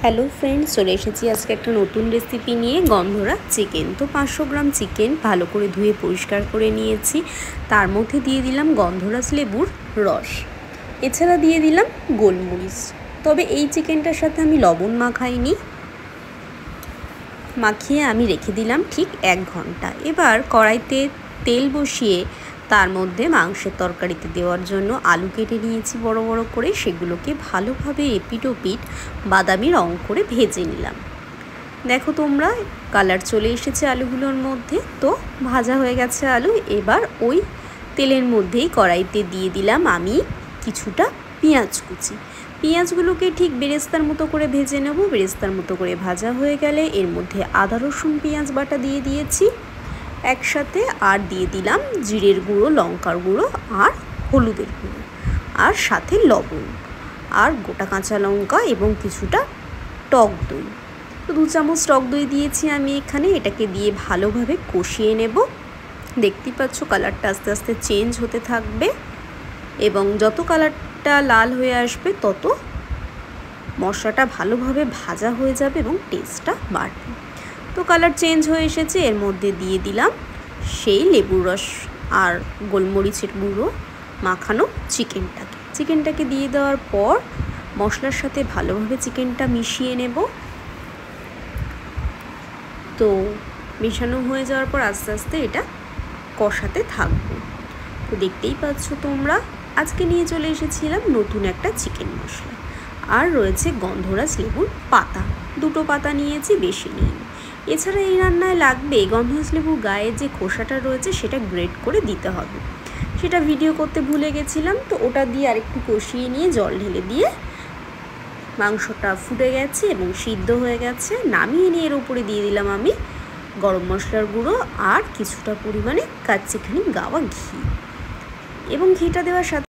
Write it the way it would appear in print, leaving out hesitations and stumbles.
Hello friends, চলে এসেছি আজকে একটা নতুন রেসিপি নিয়ে, গন্ধরা চিকেন। তো 500 গ্রাম চিকেন ভালো করে ধুয়ে পরিষ্কার করে নিয়েছি। তার মধ্যে দিয়ে দিলাম গন্ধরাজ লেবুর রস, এছাড়া দিয়ে দিলাম গোলমরিচ। তবে এই চিকেনটার সাথে আমি লবণ মাখাইনি, মাখিয়ে আমি রেখে দিলাম ঠিক 1 ঘন্টা। এবার কড়াইতে তেল বসিয়ে তার মধ্যে মাংসের তরকারিতে দেওয়ার জন্য আলু কেটে নিয়েছি বড় বড় করে, সেগুলোকে ভালোভাবে এপিট ওপিট বাদামি রং করে ভেজে নিলাম। দেখো তোমরা, কালার চলে এসেছে আলুগুলোর মধ্যে। তো ভাজা হয়ে গেছে আলু। এবার ওই তেলের মধ্যেই কড়াইতে দিয়ে দিলাম আমি কিছুটা পেঁয়াজ কুচি। পেঁয়াজগুলোকে ঠিক বেরেস্তার মতো করে ভেজে নেব। বেরেস্তার মতো করে ভাজা হয়ে গেলে এর মধ্যে আদা রসুন পেঁয়াজ বাটা দিয়ে দিয়েছি একসাথে, আর দিয়ে দিলাম জিরের গুঁড়ো, লঙ্কার গুঁড়ো আর হলুদের গুঁড়ো, আর সাথে লবণ আর গোটা কাঁচা লঙ্কা এবং কিছুটা টক দই। তো 2 চামচ টক দই দিয়েছি আমি এখানে। এটাকে দিয়ে ভালোভাবে কষিয়ে নেব। দেখতেই পাচ্ছ কালারটা আস্তে আস্তে চেঞ্জ হতে থাকবে, এবং যত কালারটা লাল হয়ে আসবে তত মশলাটা ভালোভাবে ভাজা হয়ে যাবে এবং টেস্টটা বাড়বে। তো কালার চেঞ্জ হয়ে এসেছে। এর মধ্যে দিয়ে দিলাম সেই লেবুর রস আর গোলমরিচের গুঁড়ো মাখানো চিকেনটাকে দিয়ে দেওয়ার পর মশলার সাথে ভালোভাবে চিকেনটা মিশিয়ে নেব। তো মেশানো হয়ে যাওয়ার পর আস্তে আস্তে এটা কষাতে থাকবো। তো দেখতেই পাচ্ছ তোমরা, আজকে নিয়ে চলে এসেছিলাম নতুন একটা চিকেন মশলা, আর রয়েছে গন্ধরাজ লেবুর পাতা। 2টো পাতা নিয়েছি, বেশি নিইনি। এছাড়া এই রান্নায় লাগবে গন্ধরাজ লেবুর গায়ে যে খোসাটা রয়েছে সেটা গ্রেট করে দিতে হবে। সেটা ভিডিও করতে ভুলে গেছিলাম। তো ওটা দিয়ে আরেকটু কষিয়ে নিয়ে জল ঢেলে দিয়ে মাংসটা ফুটে গেছে এবং সিদ্ধ হয়ে গেছে। নামিয়ে নিয়ে এর উপরে দিয়ে দিলাম আমি গরম মশলার গুঁড়ো আর কিছুটা পরিমাণে কাচ্চিখানি গাওয়া ঘি, এবং ঘিটা দেওয়ার সাথে